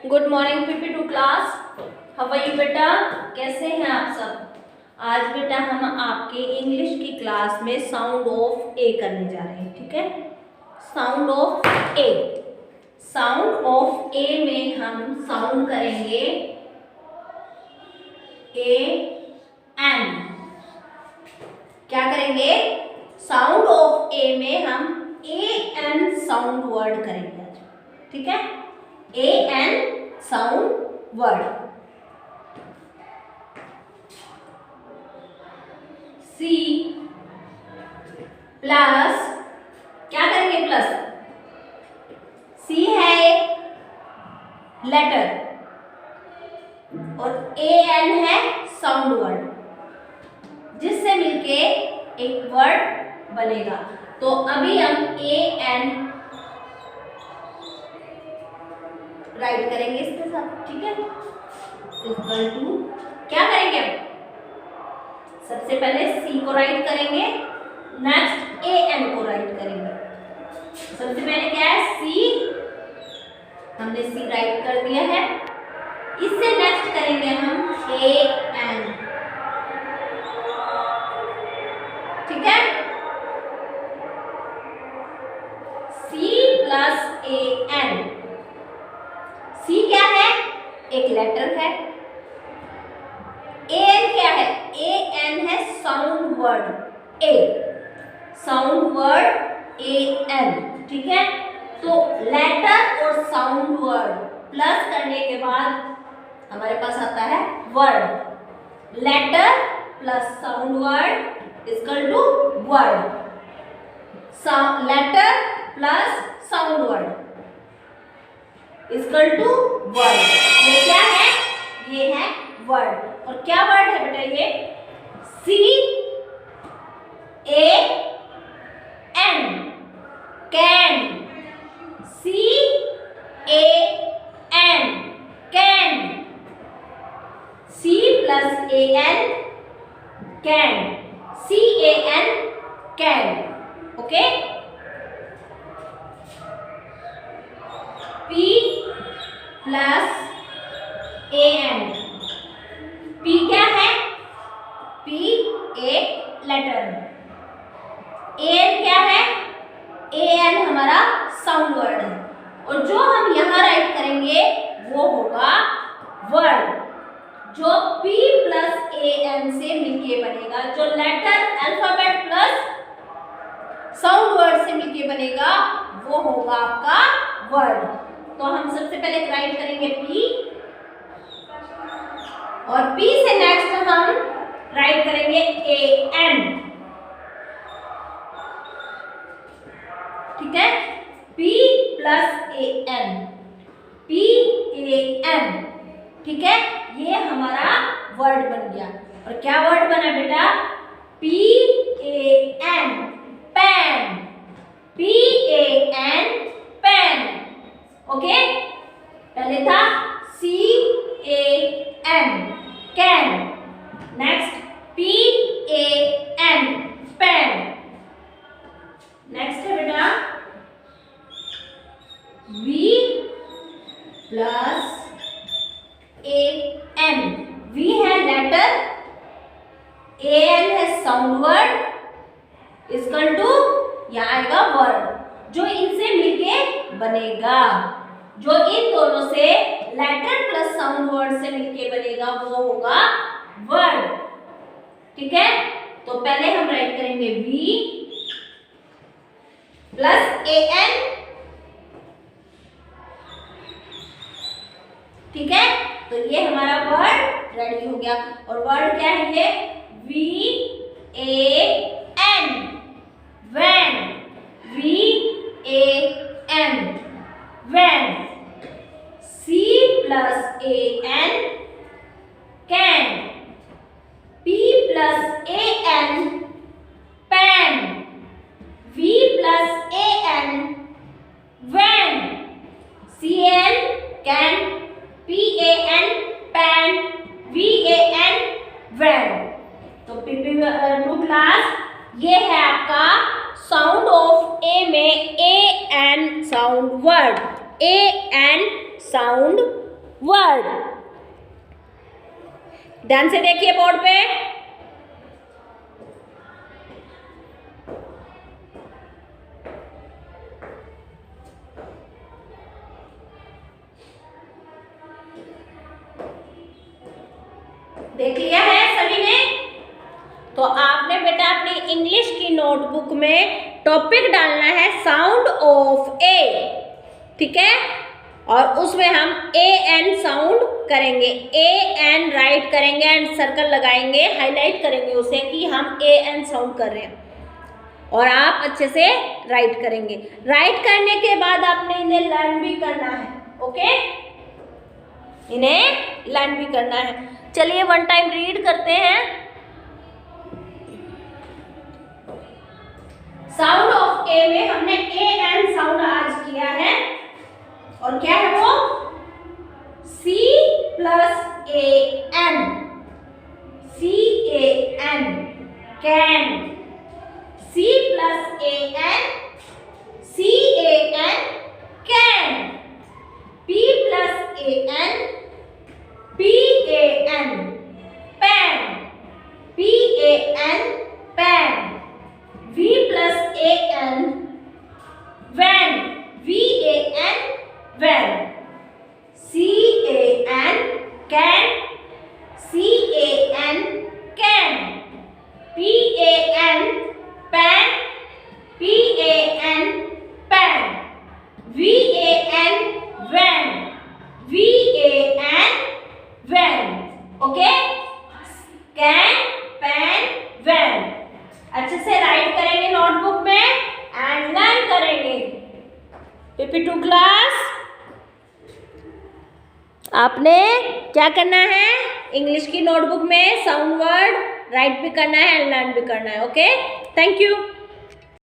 Good morning PP two class. How are you बेटा, कैसे हैं आप सब। आज बेटा हम आपके इंग्लिश की क्लास में साउंड ऑफ ए करने जा रहे हैं, ठीक है। Sound of A, sound of A में हम साउंड करेंगे ए एन। क्या करेंगे? साउंड ऑफ ए में हम ए एन साउंड वर्ड करेंगे आज, ठीक है। A N sound word. C plus, क्या करेंगे? प्लस सी है एक लेटर और ए एन है साउंड वर्ड, जिससे मिलके एक वर्ड बनेगा। तो अभी हम ए एन राइट करेंगे इसके साथ, ठीक है। इक्वल टू, क्या करेंगे? सबसे पहले सी को राइट करेंगे, नेक्स्ट ए एन को राइट करेंगे। सबसे पहले क्या है? सी, हमने सी राइट कर दिया है। इससे नेक्स्ट करेंगे हम ए एन, ठीक है। सी प्लस ए एन। सी क्या है? एक लेटर है। ए एन क्या है? ए एन है sound word A, sound word A N, ठीक है। तो लेटर और साउंड वर्ड प्लस करने के बाद हमारे पास आता है word. Letter plus sound word equal to word. Letter plus sound word equal to word. ये क्या है? ये है वर्ड। और क्या वर्ड है बेटा ये? C A N, can. C A N, can. C plus A N, can. C A N, can, okay. P plus A N. P क्या है? पी एक लेटर है। ए एन क्या है? ए एन हमारा साउंड वर्ड है। और जो हम यहां राइट करेंगे वो होगा वर्ड, जो पी प्लस ए एन से मिलके बनेगा। जो letter alphabet plus sound word से मिलके बनेगा वो होगा आपका वर्ड। तो हम सबसे पहले राइट करेंगे पी, और पी से नेक्स्ट हम राइट करेंगे ए एन, ठीक है। P plus A N, P A N, ठीक है। ये हमारा वर्ड बन गया। और क्या वर्ड बना बेटा? P A N, pen. P A N, pen, okay. पहले था C A N, can. Next P A N, pen. Next है बेटा V plus A N. V है लेटर, ए एन है साउंड वर्ड इक्वल टू, यहाँ आएगा word, जो इनसे मिलके बनेगा। जो इन दोनों से लेटर प्लस साउंड वर्ड से मिलके बनेगा वो होगा वर्ड, ठीक है। तो पहले हम राइट करेंगे वी प्लस ए एन, ठीक है। तो ये हमारा वर्ड रेडी हो गया। और वर्ड क्या है ये? V A N, van. V A N, van. C plus A N, can. P plus A N, pen. V plus A N, van. C N, can. P A N, pen. V A N, van. तो PP two class, ये है आपका sound of A में A N sound word, A N sound word. ध्यान से देखिए board पे। देख लिया है सभी ने? तो आपने बेटा अपनी इंग्लिश की नोटबुक में टॉपिक डालना है साउंड ऑफ ए, ठीक है? और उसमें हम ए एन साउंड करेंगे, ए एन राइट करेंगे एंड सर्कल लगाएंगे, हाईलाइट करेंगे उसे कि हम ए एन साउंड कर रहे हैं और आप अच्छे से राइट करेंगे। राइट करने के बाद आपने इन्हें लर्न भी करना है, ओके? इन्हें लर्न भी करना है। चलिए वन टाइम रीड करते हैं। साउंड ऑफ ए में हमने ए एन साउंड आज किया है और क्या है वो? C plus A N, C A N, can. C plus A N, C A N, can. P plus A N, P A N, pan. P A N, pan. V plus A N, van, V A N, van. C A N, can, C A N, can. P A N, pan, P A N, pan. V A N, van, V A N, van. Okay? Can, pan, van. अच्छे से right करेंगे notebook में and learn करेंगे। PP2 class, आपने क्या करना है? English की नोटबुक में साउंड वर्ड राइट भी करना है एंड लर्न भी करना है, ओके? Thank you.